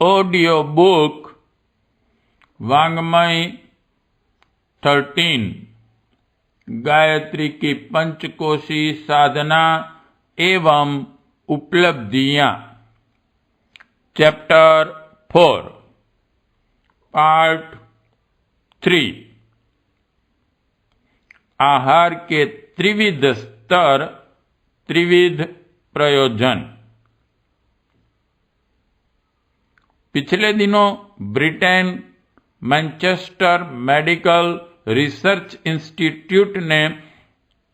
Audio book वांग्मय 13 Gayatri की पंचकोशी साधना एवं उपलब्धियां, चैप्टर 4 पार्ट 3। आहार के त्रिविध स्तर, त्रिविध प्रयोजन। पिछले दिनों Britain Manchester medical research institute ने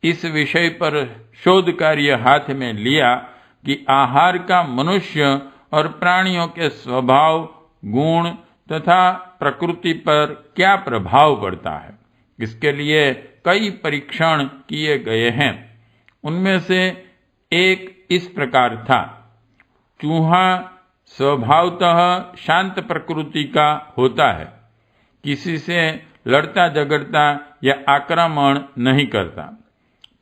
इस विषय पर शोध कार्य हाथ में लिया कि आहार का मनुष्य और प्राणियों के स्वभाव, गुण तथा प्रकृति पर क्या प्रभाव पड़ता है। इसके लिए कई परीक्षण किए गए हैं। उनमें से एक इस प्रकार था। चूहा स्वभावतः शांत प्रकृति का होता है, किसी से लड़ता झगड़ता या आक्रमण नहीं करता।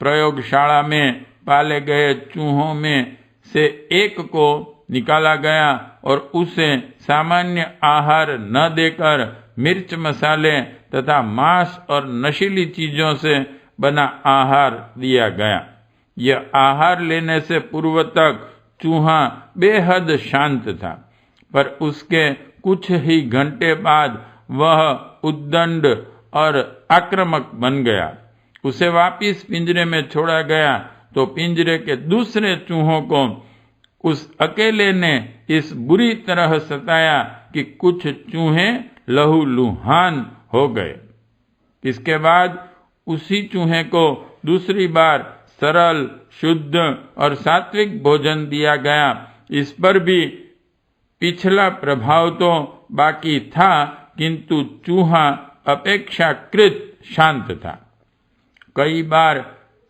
प्रयोगशाला में पाले गए चूहों में से एक को निकाला गया और उसे सामान्य आहार न देकर मिर्च मसाले तथा मांस और नशीली चीजों से बना आहार दिया गया। यह आहार लेने से पूर्व तक चूहा बेहद शांत था, पर उसके कुछ ही घंटे बाद वह उद्दंड और आक्रामक बन गया। उसे वापस पिंजरे में छोड़ा गया तो पिंजरे के दूसरे चूहों को उस अकेले ने इस बुरी तरह सताया कि कुछ चूहे लहूलुहान हो गए। इसके बाद उसी चूहे को दूसरी बार सरल, शुद्ध और सात्विक भोजन दिया गया। इस पर भी पिछला प्रभाव तो बाकी था, किंतु चूहा अपेक्षाकृत शांत था। कई बार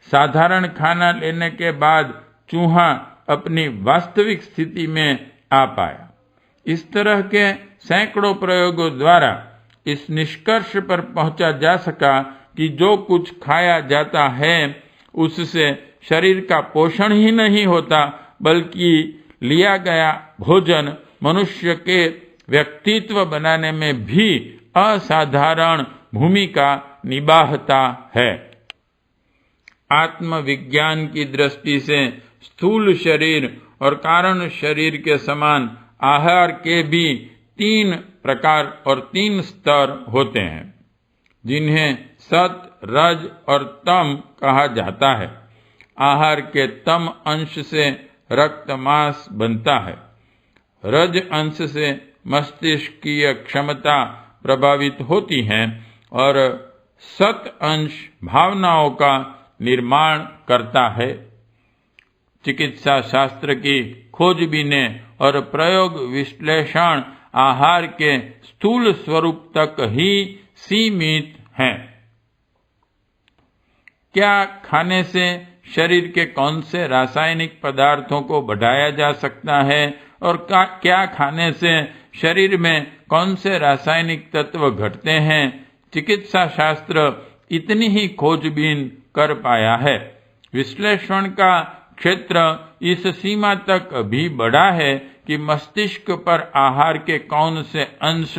साधारण खाना लेने के बाद चूहा अपनी वास्तविक स्थिति में आ पाया। इस तरह के सैकड़ों प्रयोगों द्वारा इस निष्कर्ष पर पहुंचा जा सका कि जो कुछ खाया जाता है उससे शरीर का पोषण ही नहीं होता, बल्कि लिया गया भोजन मनुष्य के व्यक्तित्व बनाने में भी असाधारण भूमिका निभाता है। आत्मविज्ञान की दृष्टि से स्थूल शरीर और कारण शरीर के समान आहार के भी 3 प्रकार और 3 स्तर होते हैं, जिन्हें सत, रज और तम कहा जाता है। आहार के तम अंश से रक्त मांस बनता है। रज अंश से मस्तिष्कीय क्षमता प्रभावित होती है और सत अंश भावनाओं का निर्माण करता है। चिकित्सा शास्त्र की खोजबीन और प्रयोग विश्लेषण आहार के स्थूल स्वरूप तक ही सीमित हैं। क्या खाने से शरीर के कौन से रासायनिक पदार्थों को बढ़ाया जा सकता है और क्या खाने से शरीर में कौन से रासायनिक तत्व घटते हैं, चिकित्सा शास्त्र इतनी ही खोजबीन कर पाया है। विश्लेषण का क्षेत्र इस सीमा तक भी बढ़ा है कि मस्तिष्क पर आहार के कौन से अंश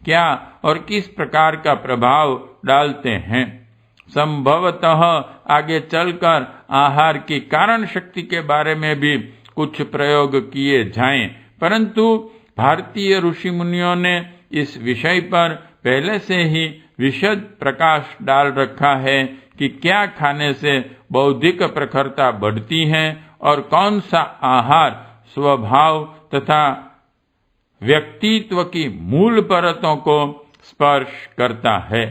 क्या और किस प्रकार का प्रभाव डालते हैं। संभवतः आगे चलकर आहार की कारण शक्ति के बारे में भी कुछ प्रयोग किए जाएं, परंतु भारतीय ऋषि मुनियों ने इस विषय पर पहले से ही विशद प्रकाश डाल रखा है कि क्या खाने से बौद्धिक प्रखरता बढ़ती है और कौन सा आहार स्वभाव तथा व्यक्तित्व की मूल परतों को स्पर्श करता है।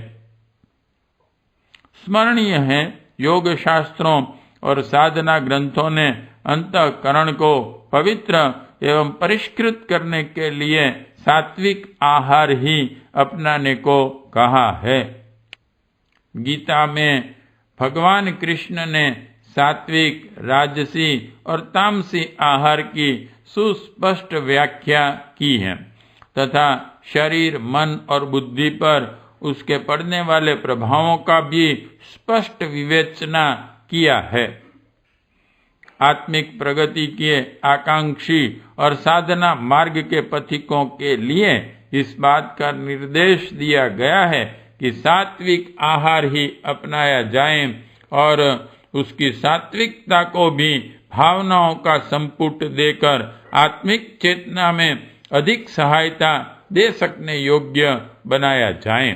स्मरणीय है, योग शास्त्रों और साधना ग्रंथों ने अंतःकरण को पवित्र एवं परिष्कृत करने के लिए सात्विक आहार ही अपनाने को कहा है। गीता में भगवान कृष्ण ने सात्विक, राजसी और तामसी आहार की सुस्पष्ट व्याख्या की है तथा शरीर, मन और बुद्धि पर उसके पड़ने वाले प्रभावों का भी स्पष्ट विवेचना किया है। आत्मिक प्रगति के आकांक्षी और साधना मार्ग के पथिकों के लिए इस बात का निर्देश दिया गया है कि सात्विक आहार ही अपनाया जाए और उसकी सात्विकता को भी भावनाओं का संपुट देकर आत्मिक चेतना में अधिक सहायता दे सकने योग्य बनाया जाए।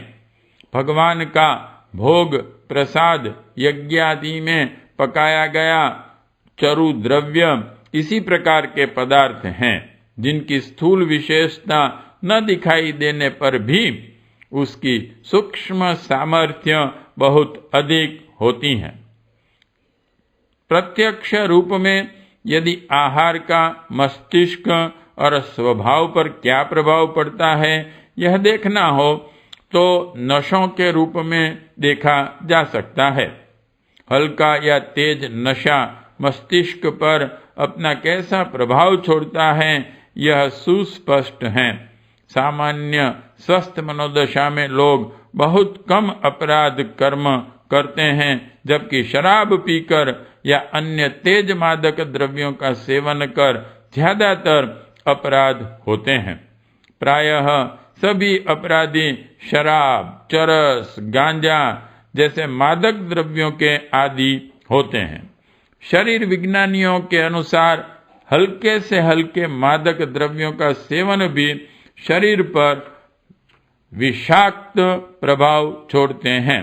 भगवान का भोग प्रसाद यज्ञादि में पकाया गया चरु द्रव्य इसी प्रकार के पदार्थ हैं, जिनकी स्थूल विशेषता न दिखाई देने पर भी उसकी सूक्ष्म सामर्थ्य बहुत अधिक होती है। प्रत्यक्ष रूप में यदि आहार का मस्तिष्क और स्वभाव पर क्या प्रभाव पड़ता है यह देखना हो तो नशों के रूप में देखा जा सकता है। हल्का या तेज नशा मस्तिष्क पर अपना कैसा प्रभाव छोड़ता है यह सुस्पष्ट है। सामान्य स्वस्थ मनोदशा में लोग बहुत कम अपराध कर्म करते हैं, जबकि शराब पीकर या अन्य तेज मादक द्रव्यों का सेवन कर ज्यादातर अपराध होते हैं। प्रायः सभी अपराधी शराब, चरस, गांजा जैसे मादक द्रव्यों के आदी होते हैं। शरीर विज्ञानियों के अनुसार हल्के से हल्के मादक द्रव्यों का सेवन भी शरीर पर विषाक्त प्रभाव छोड़ते हैं।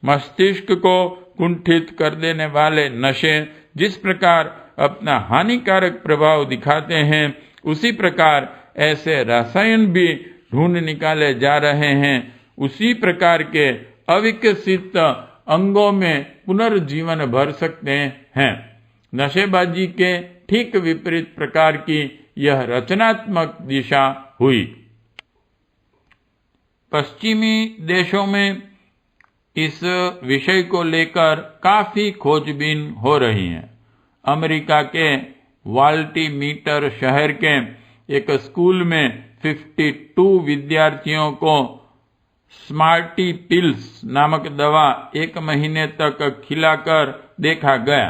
मस्तिष्क को कुंठित कर देने वाले नशे जिस प्रकार अपना हानिकारक प्रभाव दिखाते हैं, उसी प्रकार ऐसे रसायन भी ढूंढ निकाले जा रहे हैं। उसी प्रकार के अविकसित अंगों में पुनर्जीवन भर सकते हैं। नशेबाजी के ठीक विपरीत प्रकार की यह रचनात्मक दिशा हुई। पश्चिमी देशों में इस विषय को लेकर काफी खोजबीन हो रही है। अमेरिका के वाल्टीमीटर शहर के एक स्कूल में 52 विद्यार्थियों को स्मार्टी पिल्स नामक दवा 1 महीने तक खिलाकर देखा गया।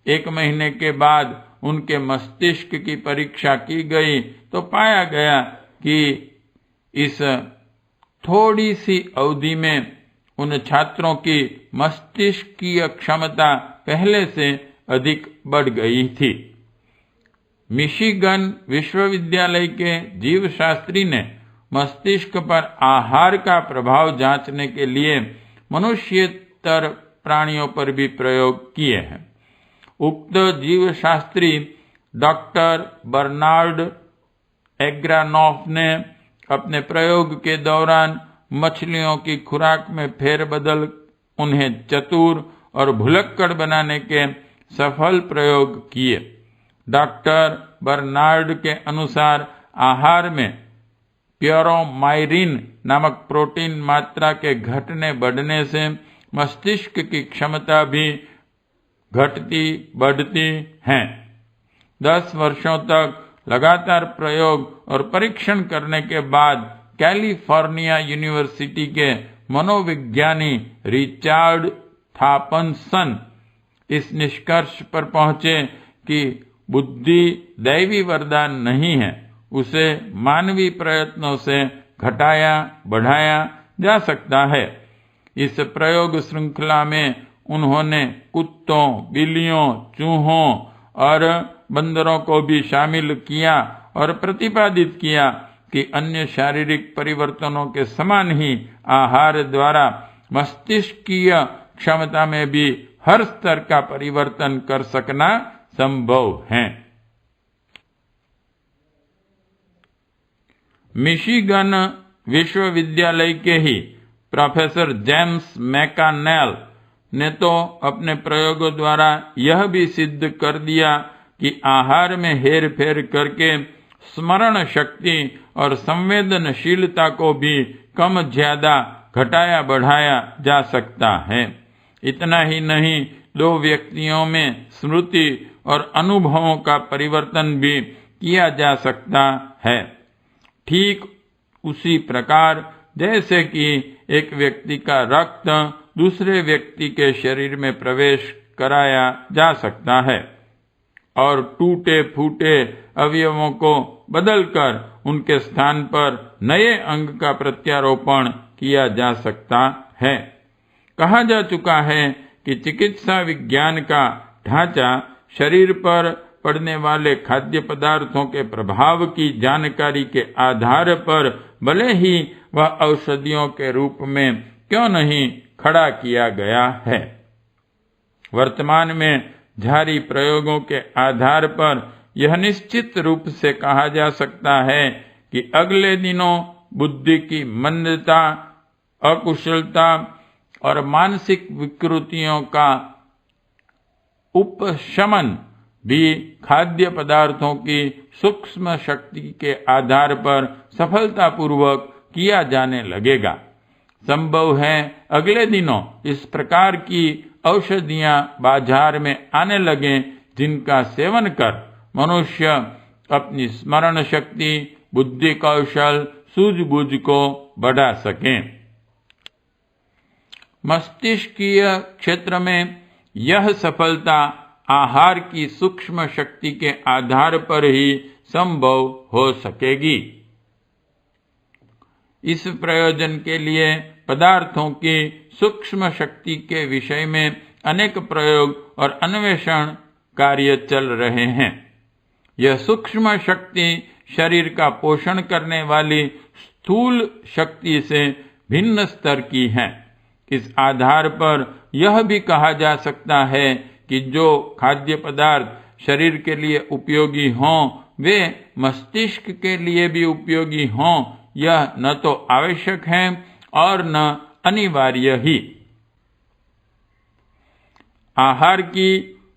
1 महीने के बाद उनके मस्तिष्क की परीक्षा की गई तो पाया गया कि इस थोड़ी सी अवधि में उन छात्रों की मस्तिष्कीय क्षमता पहले से अधिक बढ़ गई थी। मिशिगन विश्वविद्यालय के जीवशास्त्री ने मस्तिष्क पर आहार का प्रभाव जांचने के लिए मनुष्येतर प्राणियों पर भी प्रयोग किए हैं। उक्त जीवशास्त्री डॉक्टर बर्नार्ड एग्रानॉफ ने अपने प्रयोग के दौरान मछलियों की खुराक में फेरबदल उन्हें चतुर और भुलक्कड़ बनाने के सफल प्रयोग किए। डॉक्टर बर्नार्ड के अनुसार आहार में प्यूरोमाइरिन नामक प्रोटीन मात्रा के घटने बढ़ने से मस्तिष्क की क्षमता भी घटती बढ़ती है। 10 वर्षों तक लगातार प्रयोग और परीक्षण करने के बाद कैलिफोर्निया यूनिवर्सिटी के मनोविज्ञानी रिचर्ड थापसन इस निष्कर्ष पर पहुंचे कि बुद्धि दैवी वरदान नहीं है, उसे मानवीय प्रयत्नों से घटाया बढ़ाया जा सकता है। इस प्रयोग श्रृंखला में उन्होंने कुत्तों, बिल्लियों, चूहों और बंदरों को भी शामिल किया और प्रतिपादित किया कि अन्य शारीरिक परिवर्तनों के समान ही आहार द्वारा मस्तिष्कीय क्षमता में भी हर स्तर का परिवर्तन कर सकना संभव है। मिशिगन विश्वविद्यालय के ही प्रोफेसर जेम्स मैकानेल ने तो अपने प्रयोगों द्वारा यह भी सिद्ध कर दिया कि आहार में हेर फेर करके स्मरण शक्ति और संवेदनशीलता को भी कम ज्यादा घटाया बढ़ाया जा सकता है। इतना ही नहीं, 2 व्यक्तियों में स्मृति और अनुभवों का परिवर्तन भी किया जा सकता है। ठीक उसी प्रकार जैसे कि एक व्यक्ति का रक्त दूसरे व्यक्ति के शरीर में प्रवेश कराया जा सकता है। और टूटे फूटे अवयवों को बदलकर उनके स्थान पर नए अंग का प्रत्यारोपण किया जा सकता है। कहा जा चुका है कि चिकित्सा विज्ञान का ढांचा शरीर पर पड़ने वाले खाद्य पदार्थों के प्रभाव की जानकारी के आधार पर भले ही वह औषधियों के रूप में क्यों नहीं खड़ा किया गया है। वर्तमान में जारी प्रयोगों के आधार पर यह निश्चित रूप से कहा जा सकता है कि अगले दिनों बुद्धि की मंदता, अकुशलता और मानसिक विकृतियों का उपशमन भी खाद्य पदार्थों की सूक्ष्म शक्ति के आधार पर सफलतापूर्वक किया जाने लगेगा। संभव है अगले दिनों इस प्रकार की औषधियां बाजार में आने लगें जिनका सेवन कर मनुष्य अपनी स्मरण शक्ति, बुद्धि कौशल, सूझबूझ को बढ़ा सकें। मस्तिष्कीय क्षेत्र में यह सफलता आहार की सूक्ष्म शक्ति के आधार पर ही संभव हो सकेगी। इस प्रयोजन के लिए पदार्थों की सूक्ष्म शक्ति के विषय में अनेक प्रयोग और अन्वेषण कार्य चल रहे हैं। यह सूक्ष्म शक्ति शरीर का पोषण करने वाली स्थूल शक्ति से भिन्न स्तर की है। इस आधार पर यह भी कहा जा सकता है कि जो खाद्य पदार्थ शरीर के लिए उपयोगी हों वे मस्तिष्क के लिए भी उपयोगी हों, यह न तो आवश्यक है और न अनिवार्य ही। आहार की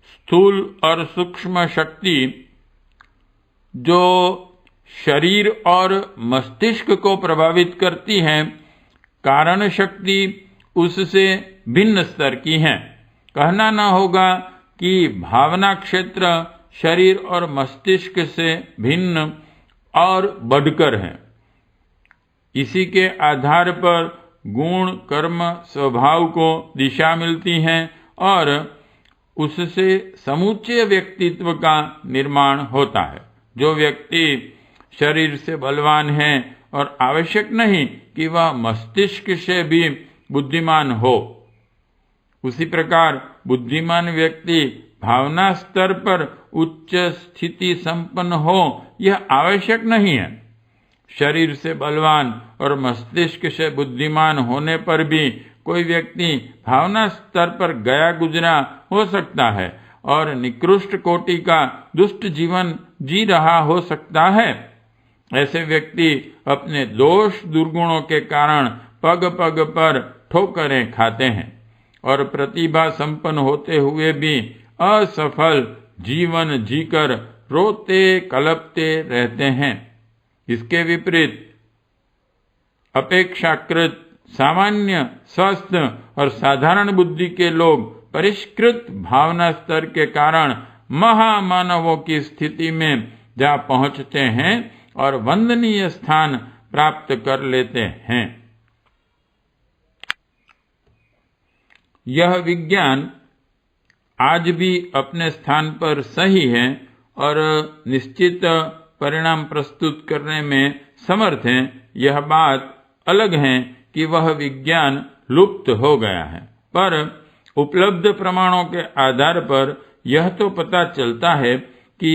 स्थूल और सूक्ष्म शक्ति जो शरीर और मस्तिष्क को प्रभावित करती है, कारण शक्ति उससे भिन्न स्तर की है। कहना न होगा कि भावना क्षेत्र शरीर और मस्तिष्क से भिन्न और बढ़कर है। इसी के आधार पर गुण, कर्म, स्वभाव को दिशा मिलती है और उससे समूचे व्यक्तित्व का निर्माण होता है। जो व्यक्ति शरीर से बलवान है और आवश्यक नहीं कि वह मस्तिष्क से भी बुद्धिमान हो, उसी प्रकार बुद्धिमान व्यक्ति भावना स्तर पर उच्च स्थिति संपन्न हो, यह आवश्यक नहीं है। शरीर से बलवान और मस्तिष्क से बुद्धिमान होने पर भी कोई व्यक्ति भावना स्तर पर गया गुजरा हो सकता है और निकृष्ट कोटि का दुष्ट जीवन जी रहा हो सकता है। ऐसे व्यक्ति अपने दोष दुर्गुणों के कारण पग पग पर ठोकरें खाते हैं और प्रतिभा संपन्न होते हुए भी असफल जीवन जीकर रोते कलपते रहते हैं। इसके विपरीत अपेक्षाकृत सामान्य, स्वस्थ और साधारण बुद्धि के लोग परिष्कृत भावना स्तर के कारण महामानवों की स्थिति में जा पहुंचते हैं और वंदनीय स्थान प्राप्त कर लेते हैं। यह विज्ञान आज भी अपने स्थान पर सही है और निश्चित परिणाम प्रस्तुत करने में समर्थ है। यह बात अलग है कि वह विज्ञान लुप्त हो गया है, पर उपलब्ध प्रमाणों के आधार पर यह तो पता चलता है कि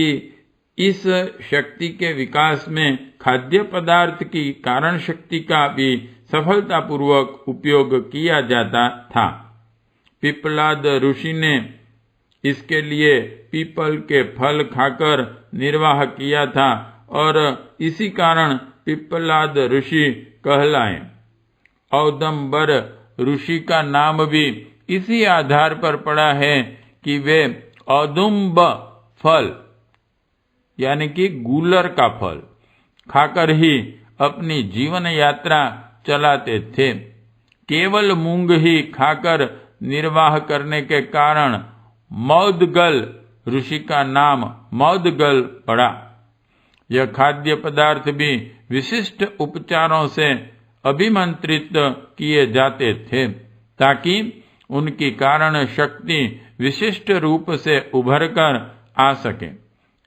इस शक्ति के विकास में खाद्य पदार्थ की कारण शक्ति का भी सफलतापूर्वक उपयोग किया जाता था। पिप्पलाद ऋषि ने इसके लिए पीपल के फल खाकर निर्वाह किया था और इसी कारण पिप्पलाद ऋषि कहलाए। औदंबर ऋषि का नाम भी इसी आधार पर पड़ा है कि वे औदुंब फल यानी कि गूलर का फल खाकर ही अपनी जीवन यात्रा चलाते थे। केवल मूंग ही खाकर निर्वाह करने के कारण मौदगल ऋषि का नाम मौदगल पड़ा। यह खाद्य पदार्थ भी विशिष्ट उपचारों से अभिमंत्रित किए जाते थे ताकि उनकी कारण शक्ति विशिष्ट रूप से उभरकर आ सके।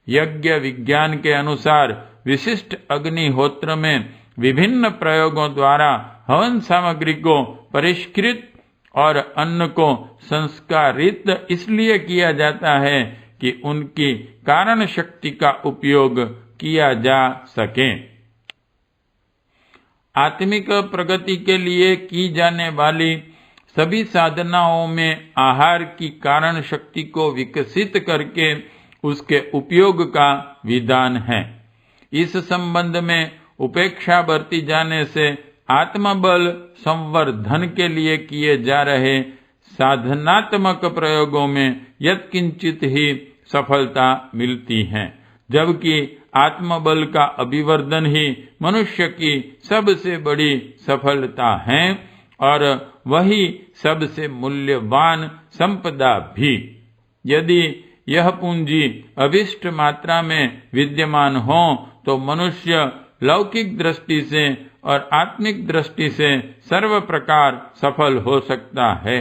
यज्ञ विज्ञान के अनुसार विशिष्ट अग्निहोत्र में विभिन्न प्रयोगों द्वारा हवन सामग्री को परिष्कृत और अन्न को संस्कारित इसलिए किया जाता है कि उनकी कारण शक्ति का उपयोग किया जा सके। आत्मिक प्रगति के लिए की जाने वाली सभी साधनाओं में आहार की कारण शक्ति को विकसित करके उसके उपयोग का विधान है। इस संबंध में उपेक्षा बरती जाने से आत्मबल संवर्धन के लिए किए जा रहे साधनात्मक प्रयोगों में यत्किंचित ही सफलता मिलती है, जबकि आत्मबल का अभिवर्धन ही मनुष्य की सबसे बड़ी सफलता है और वही सबसे मूल्यवान संपदा भी। यदि यह पूंजी अभिष्ट मात्रा में विद्यमान हो तो मनुष्य लौकिक दृष्टि से और आत्मिक दृष्टि से सर्व प्रकार सफल हो सकता है।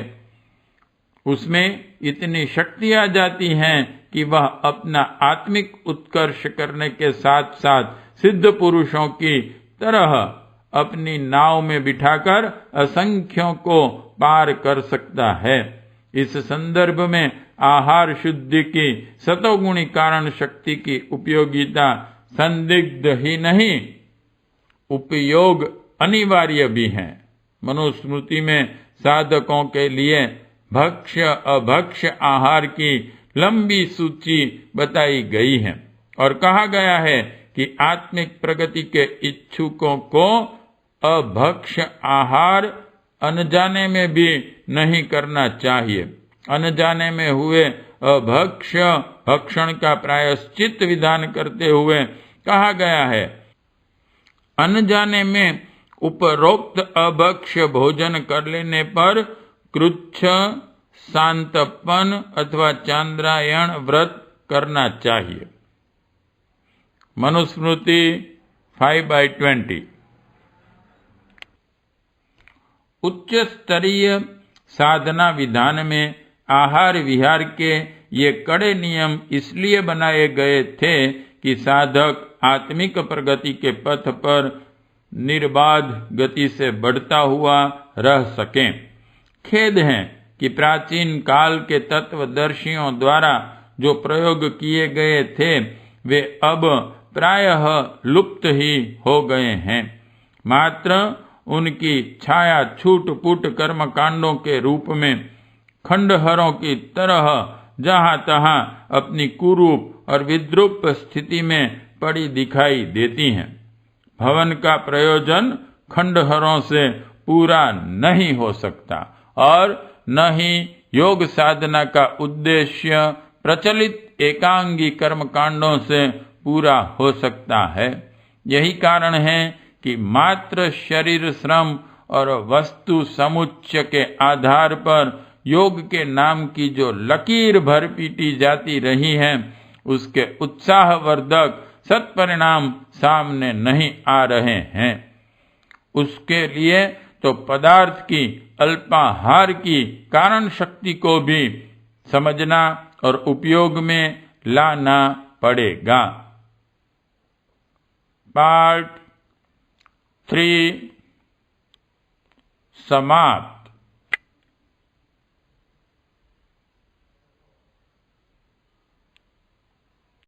उसमें इतनी शक्ति आ जाती है कि वह अपना आत्मिक उत्कर्ष करने के साथ साथ सिद्ध पुरुषों की तरह अपनी नाव में बिठाकर असंख्यों को पार कर सकता है। इस संदर्भ में आहार शुद्धि की सतोगुणी कारण शक्ति की उपयोगिता संदिग्ध ही नहीं, उपयोग अनिवार्य भी है। मनुस्मृति में साधकों के लिए भक्ष्य अभक्ष्य आहार की लंबी सूची बताई गई है और कहा गया है कि आत्मिक प्रगति के इच्छुकों को अभक्ष्य आहार अनजाने में भी नहीं करना चाहिए। अनजाने में हुए अभक्ष्य भक्षण का प्रायश्चित विधान करते हुए कहा गया है, अनजाने में उपरोक्त अभक्ष्य भोजन कर लेने पर कृच्छ, शांतपन अथवा चांद्रायण व्रत करना चाहिए। मनुस्मृति 5/20। उच्च स्तरीय साधना विधान में आहार विहार के ये कड़े नियम इसलिए बनाए गए थे कि साधक आत्मिक प्रगति के पथ पर निर्बाध गति से बढ़ता हुआ रह सकें। खेद है कि प्राचीन काल के तत्वदर्शियों द्वारा जो प्रयोग किए गए थे वे अब प्रायः लुप्त ही हो गए हैं। मात्र उनकी छाया छूट-फूट कर्मकांडों के रूप में खंडहरों की तरह जहां तहां अपनी कुरूप और विद्रूप स्थिति में पड़ी दिखाई देती हैं। भवन का प्रयोजन खंडहरों से पूरा नहीं हो सकता और न ही योग साधना का उद्देश्य प्रचलित एकांगी कर्मकांडों से पूरा हो सकता है। यही कारण है कि मात्र शरीर श्रम और वस्तु समुच्चय के आधार पर योग के नाम की जो लकीर भर पीटी जाती रही है उसके उत्साहवर्धक सत्परिणाम सामने नहीं आ रहे हैं। उसके लिए तो पदार्थ की अल्पाहार की कारण शक्ति को भी समझना और उपयोग में लाना पड़ेगा। पार्ट 3 समाप्त।